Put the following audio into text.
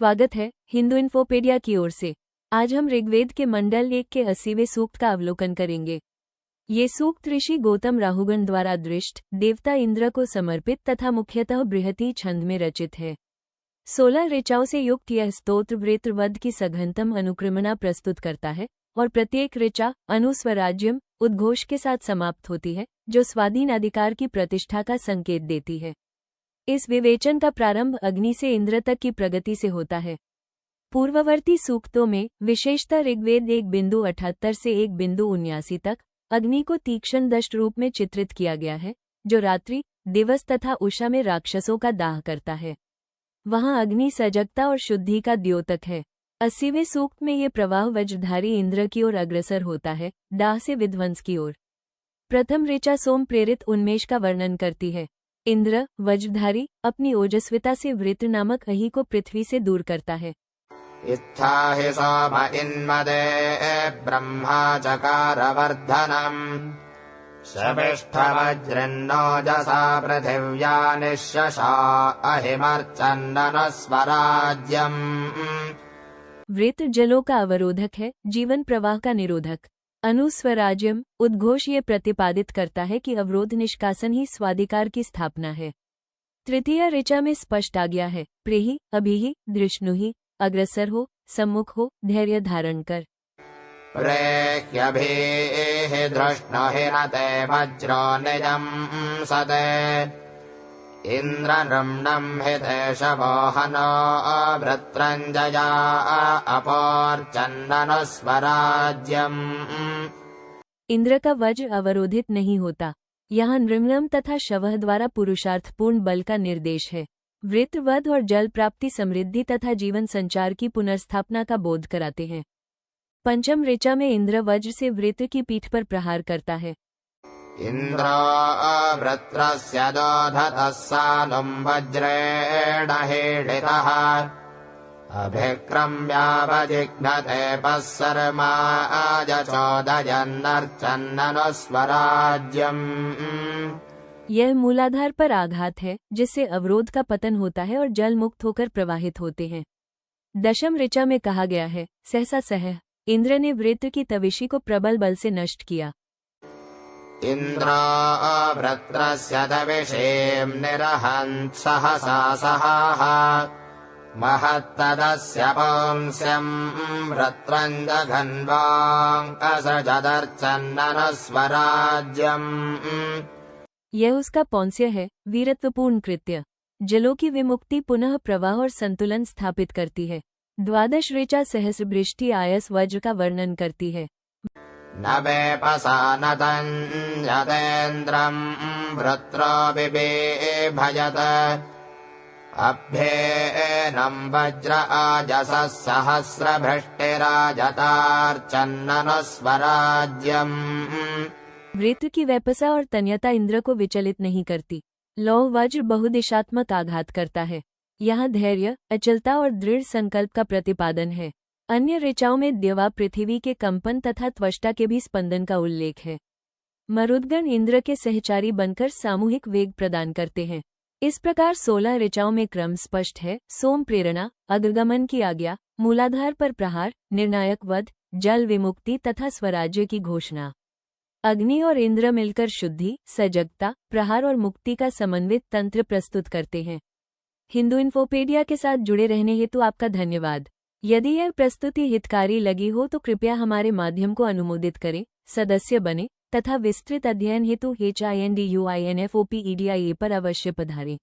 स्वागत है हिंदू इन्फोपीडिया की ओर से। आज हम ऋग्वेद के मंडल 1 के 80वें सूक्त का अवलोकन करेंगे। ये सूक्त ऋषि गौतम राहुगण द्वारा दृष्ट देवता इंद्र को समर्पित तथा मुख्यतः बृहति छंद में रचित है। 16 ऋचाओं से युक्त यह स्तोत्र वृत्रवध की सघनतम अनुक्रमणा प्रस्तुत करता है और प्रत्येक ऋचा अनुस्वराज्यम उद्घोष के साथ समाप्त होती है, जो स्वाधीन अधिकार की प्रतिष्ठा का संकेत देती है। इस विवेचन का प्रारंभ अग्नि से इंद्र तक की प्रगति से होता है। पूर्ववर्ती सूक्तों में विशेषतः ऋग्वेद 1:78 से 1:79 तक अग्नि को तीक्ष्ण दष्ट रूप में चित्रित किया गया है, जो रात्रि, दिवस तथा उषा में राक्षसों का दाह करता है। वहां अग्नि सजगता और शुद्धि का द्योतक है। 80वें सूक्त में ये प्रवाह वज्रधारी इंद्र की ओर अग्रसर होता है, दाह से विध्वंस की ओर। प्रथम ऋचा सोम प्रेरित उन्मेष का वर्णन करती है। इंद्र वज्रधारी अपनी ओजस्विता से वृत्र नामक अहि को पृथ्वी से दूर करता है। इत्था हि सोम इन्मदे ब्रह्मा चकार वर्धनम् शविष्ठवज्रन्नोजसा पृथिव्या निःशशा अहिमर्चन्दन स्वराज्यम्। वृत्र जलों का अवरोधक है, जीवन प्रवाह का निरोधक। अनुस्वराज्यम उद्घोष ये प्रतिपादित करता है कि अवरोध निष्कासन ही स्वाधिकार की स्थापना है। तृतीय ऋचा में स्पष्ट आ गया है, प्रेहि अभिहि धृष्णुहि, अग्रसर हो, सम्मुख हो, धैर्य धारण कर। प्रेह्यभिः धृष्णुहि न ते वज्रो निजं सते इन्द्रनृम्णम् हि ते शवोहनो वृत्रञ्जया अपोर्चन्दन स्वराज्यम्। इंद्र का वज्र अवरोधित नहीं होता। यहाँ नृम्णम तथा शवः द्वारा पुरुषार्थपूर्ण बल का निर्देश है। वृत्रवध और जल प्राप्ति समृद्धि तथा जीवन संचार की पुनर्स्थापना का बोध कराते हैं। पंचम ऋचा में इंद्र वज्र से वृत्र की पीठ पर प्रहार करता है। इन्द्रो वृत्रस्य दोधतः सानुम् वज्रेण हीडितः अभिक्रम्यावजिघ्नते पःसर्मा आजचोदयन्नर्चन्दन स्वराज्यम्। यह मूलाधार पर आघात है, जिससे अवरोध का पतन होता है और जल मुक्त होकर प्रवाहित होते हैं। दशम ऋचा में कहा गया है, सहसा सह इंद्र ने वृत्र की तविषी को प्रबल बल से नष्ट किया। इन्द्रो वृत्रस्य तविषीम् निरहन् सहसा सहाः महत्तदस्य पुंस्यम् वृत्रम् जघन्वाङ्कसृजदर्चन्दन स्वराज्यम्। यह उसका पौंस्य है, वीरत्वपूर्ण कृत्य। जलों की विमुक्ति पुनः प्रवाह और संतुलन स्थापित करती है। द्वादश ऋचा सहस्रवृष्टि आयस वज्र का वर्णन करती है। न वेपसा न तञ्जतेन्द्रम् वृत्रो बिभेभजत अभ्येनम् वज्र आजसः सहस्रभृष्टिराजतार्चन्दन स्वराज्यम्। वृत्र की वैपसा और तन्यता इंद्र को विचलित नहीं करती। लौह वज्र बहुदिशात्मक आघात करता है। यहाँ धैर्य, अचलता और दृढ़ संकल्प का प्रतिपादन है। अन्य ऋचाओं में द्यवा पृथ्वी के कंपन तथा त्वष्टा के भी स्पंदन का उल्लेख है। मरुद्गण इंद्र के सहचारी बनकर सामूहिक वेग प्रदान करते हैं। इस प्रकार 16 ऋचाओं में क्रम स्पष्ट है। सोम प्रेरणा, अग्रगमन की आज्ञा, मूलाधार पर प्रहार, निर्णायक वध, जल विमुक्ति तथा स्वराज्य की घोषणा। अग्नि और इंद्र मिलकर शुद्धि, सजगता, प्रहार और मुक्ति का समन्वित तंत्र प्रस्तुत करते हैं। हिंदू इन्फोपीडिया के साथ जुड़े रहने हेतु आपका धन्यवाद। यदि यह प्रस्तुति हितकारी लगी हो तो कृपया हमारे माध्यम को अनुमोदित करें, सदस्य बने तथा विस्तृत अध्ययन हेतु HINDUINFOPEDIA पर अवश्य पधारें।